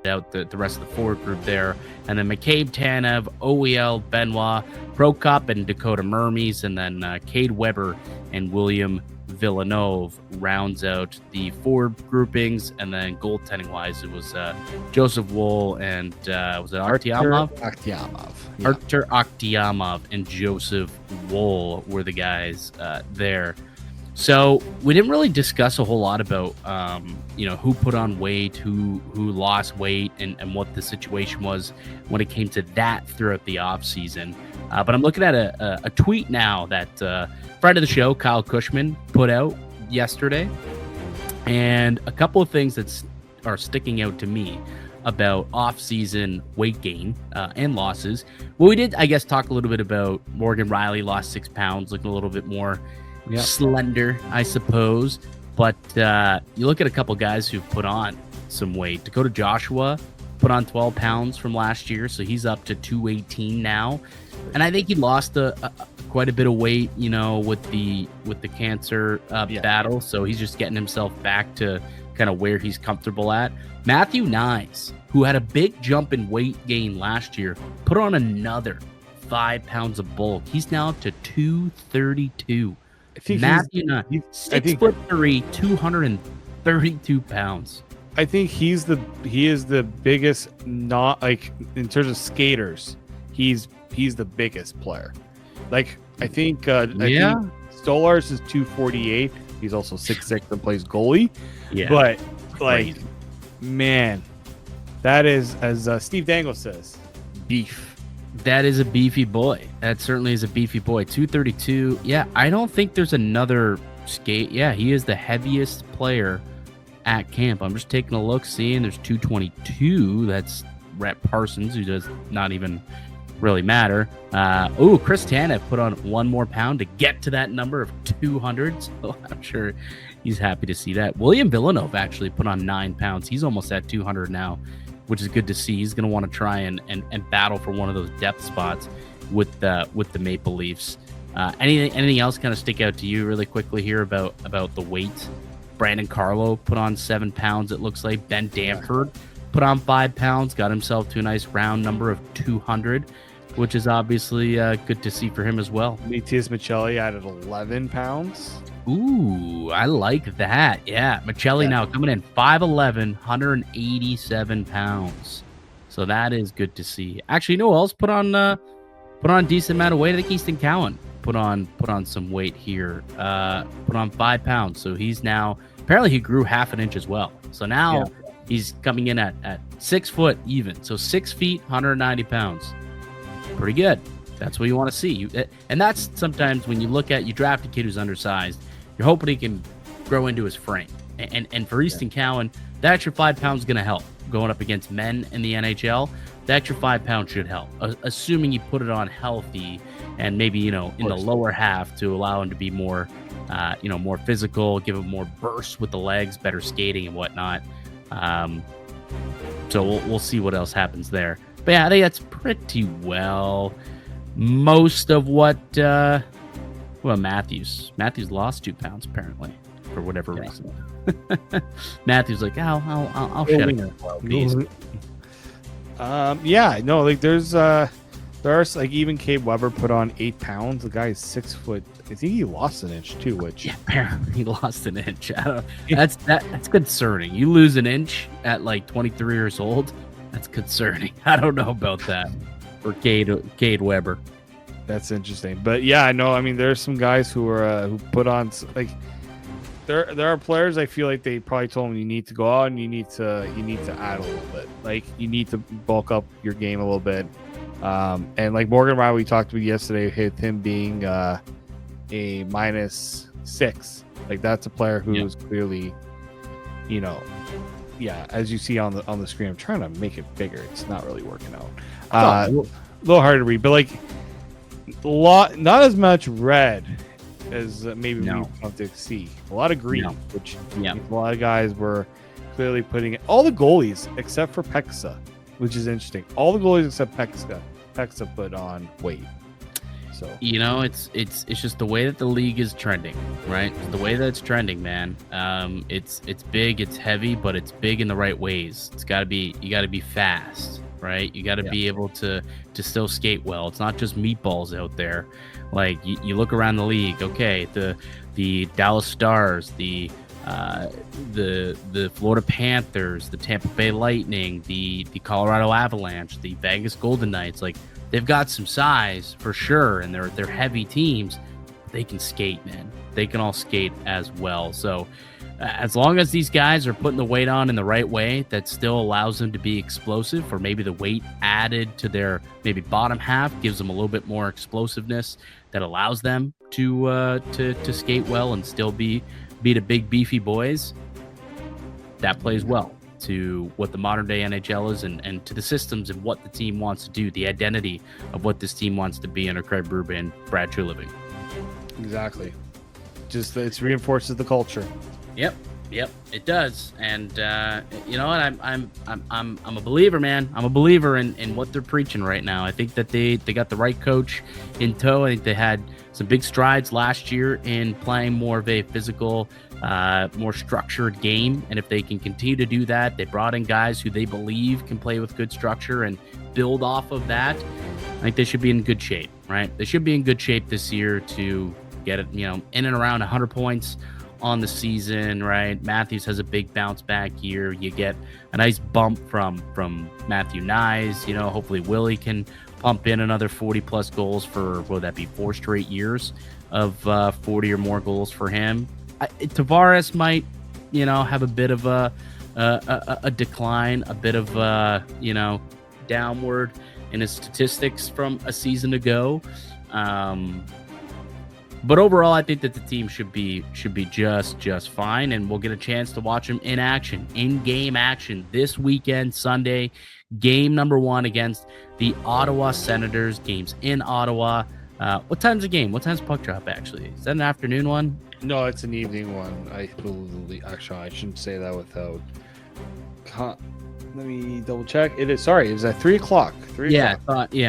out the rest of the forward group there. And then McCabe, Tanev, OEL, Benoit, Prokop, and Dakota Mermes. And then Cade Weber and William Villeneuve rounds out the forward groupings. And then goaltending-wise, it was Joseph Woll and was it Artyomov? Artur Akhtiamov and Joseph Woll were the guys there. So we didn't really discuss a whole lot about, who put on weight, who lost weight, and what the situation was when it came to that throughout the offseason. But I'm looking at a tweet now that friend of the show, Kyle Cushman, put out yesterday. And a couple of things that are sticking out to me about off-season weight gain and losses. Well, we did, I guess, talk a little bit about Morgan Rielly lost 6 pounds, looking a little bit more slender, I suppose. But you look at a couple guys who've put on some weight. Dakota Joshua put on 12 pounds from last year, so he's up to 218 now. And I think he lost quite a bit of weight, with the cancer battle. So he's just getting himself back to kind of where he's comfortable at. Matthew Nyes, who had a big jump in weight gain last year, put on another 5 pounds of bulk. He's now up to 232. Matthew Nyes, 6'3", 232 pounds. I think he is the biggest, not like in terms of skaters. He's the biggest player. Like I think Stolarz is 248. He's also 6'6" and plays goalie. Yeah, but like, man, that is, as Steve Dangle says, beef. That is a beefy boy. That certainly is a beefy boy. 232. Yeah, I don't think there's another skate. Yeah, he is the heaviest player at camp. I'm just taking a look, seeing there's 222. That's Rhett Parsons, who does not even really matter. Chris Tanev put on 1 more pound to get to that number of 200. So I'm sure he's happy to see that. William Villeneuve actually put on 9 pounds. He's almost at 200 now, which is good to see. He's going to want to try and battle for one of those depth spots with the Maple Leafs. Anything else kind of stick out to you really quickly here about the weight? Brandon Carlo put on 7 pounds, it looks like. Ben Danford put on 5 pounds, got himself to a nice round number of 200, which is obviously good to see for him as well. Matias Maccelli added 11 pounds. Ooh, I like that. Yeah, Maccelli now coming in 5'11", 187 pounds. So that is good to see. Actually, you know who else put on a decent amount of weight? I think Easton Cowan put on some weight here. Put on 5 pounds. So he's now, apparently he grew half an inch as well. So now he's coming in at 6 foot even. So 6 feet, 190 pounds. Pretty good. That's what you want to see. And that's sometimes when you draft a kid who's undersized, you're hoping he can grow into his frame. And for Easton Cowan, that extra 5 pounds is going to help going up against men in the NHL. The extra 5 pounds should help, assuming you put it on healthy and maybe, in the lower half to allow him to be more, more physical, give him more bursts with the legs, better skating and whatnot. So we'll see what else happens there. But yeah, I think that's pretty well most of what Matthews lost 2 pounds apparently for whatever reason. Matthews like, I'll shed it. There are like even Cade Weber put on 8 pounds. The guy is 6 foot. I think he lost an inch too, which apparently he lost an inch. That's concerning. You lose an inch at like 23 years old. That's concerning. I don't know about that for Cade Weber. That's interesting, but yeah, I know. I mean, there's some guys who put on like there are players. I feel like they probably told them you need to go out and you need to add a little bit. Like you need to bulk up your game a little bit. And like Morgan Rielly, we talked about yesterday, with him being a -6. Like that's a player who is clearly, as you see on the screen. I'm trying to make it bigger. It's not really working out. A little hard to read, but like not as much red as maybe we've come to see. A lot of green, which a lot of guys were clearly putting it. All the goalies except for Peksa, which is interesting. All the goalies except Peksa put on weight. So it's just the way that the league is trending, right? The way that it's trending, man. It's big, it's heavy, but it's big in the right ways. You got to be fast, right? You got to be able to still skate well. It's not just meatballs out there. Like you look around the league. Okay, the Dallas Stars, the Florida Panthers, the Tampa Bay Lightning, the Colorado Avalanche, the Vegas Golden Knights, like they've got some size for sure, and they're heavy teams. They can skate, man. They can all skate as well. So as long as these guys are putting the weight on in the right way, that still allows them to be explosive, or maybe the weight added to their maybe bottom half gives them a little bit more explosiveness that allows them to skate well and still beat a big beefy boys. That plays well to what the modern day NHL is and to the systems and what the team wants to do, the identity of what this team wants to be under Craig Berube and Brad Treliving. Exactly. Just it reinforces the culture. Yep, it does. And you know what? I'm a believer, man. I'm a believer in what they're preaching right now. I think that they got the right coach in tow. I think they had some big strides last year in playing more of a physical, more structured game. And if they can continue to do that, they brought in guys who they believe can play with good structure and build off of that. I think they should be in good shape, right? They should be in good shape this year to get it, in and around 100 points on the season, right? Matthews has a big bounce back year. You get a nice bump from Matthew Nyes. Hopefully Willie can pump in another 40 plus goals for, will that be 4 straight years of 40 or more goals for him. Tavares might, have a bit of a decline, a bit of downward in his statistics from a season ago. But overall, I think that the team should be just fine, and we'll get a chance to watch them in game action this weekend, Sunday, game number 1 against the Ottawa Senators. Games in Ottawa. What time's the game? What time's puck drop, actually? Is that an afternoon one? No, it's an evening one. I believe. Actually, I shouldn't say that without. Let me double check. It is at 3 o'clock. I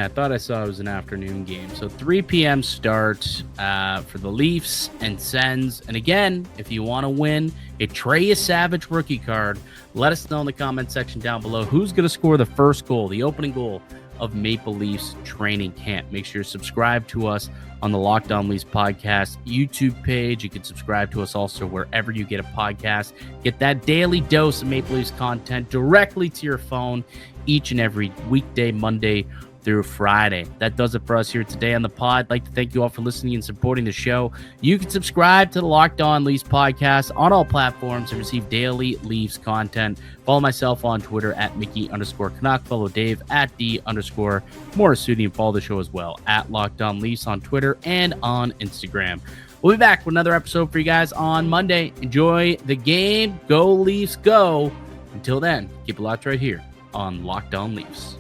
thought I saw it was an afternoon game. So 3 p.m. start for the Leafs and Sens. And again, if you want to win a Trey Savage rookie card, let us know in the comment section down below who's going to score the first goal, the opening goal of Maple Leafs training camp. Make sure to subscribe to us on the Locked On Leafs podcast YouTube page. You can subscribe to us also wherever you get a podcast. Get that daily dose of Maple Leafs content directly to your phone each and every weekday, Monday through Friday. That does it for us here today on the pod. I'd like to thank you all for listening and supporting the show. You can subscribe to the Locked On Leafs podcast on all platforms and receive daily Leafs content. Follow myself on Twitter at Mickey_Canuck. Follow Dave at @D_Morisuti, and follow the show as well at Locked On Leafs on Twitter and on Instagram. We'll be back with another episode for you guys on Monday. Enjoy the game. Go Leafs, go. Until then, keep it locked right here on Locked On Leafs.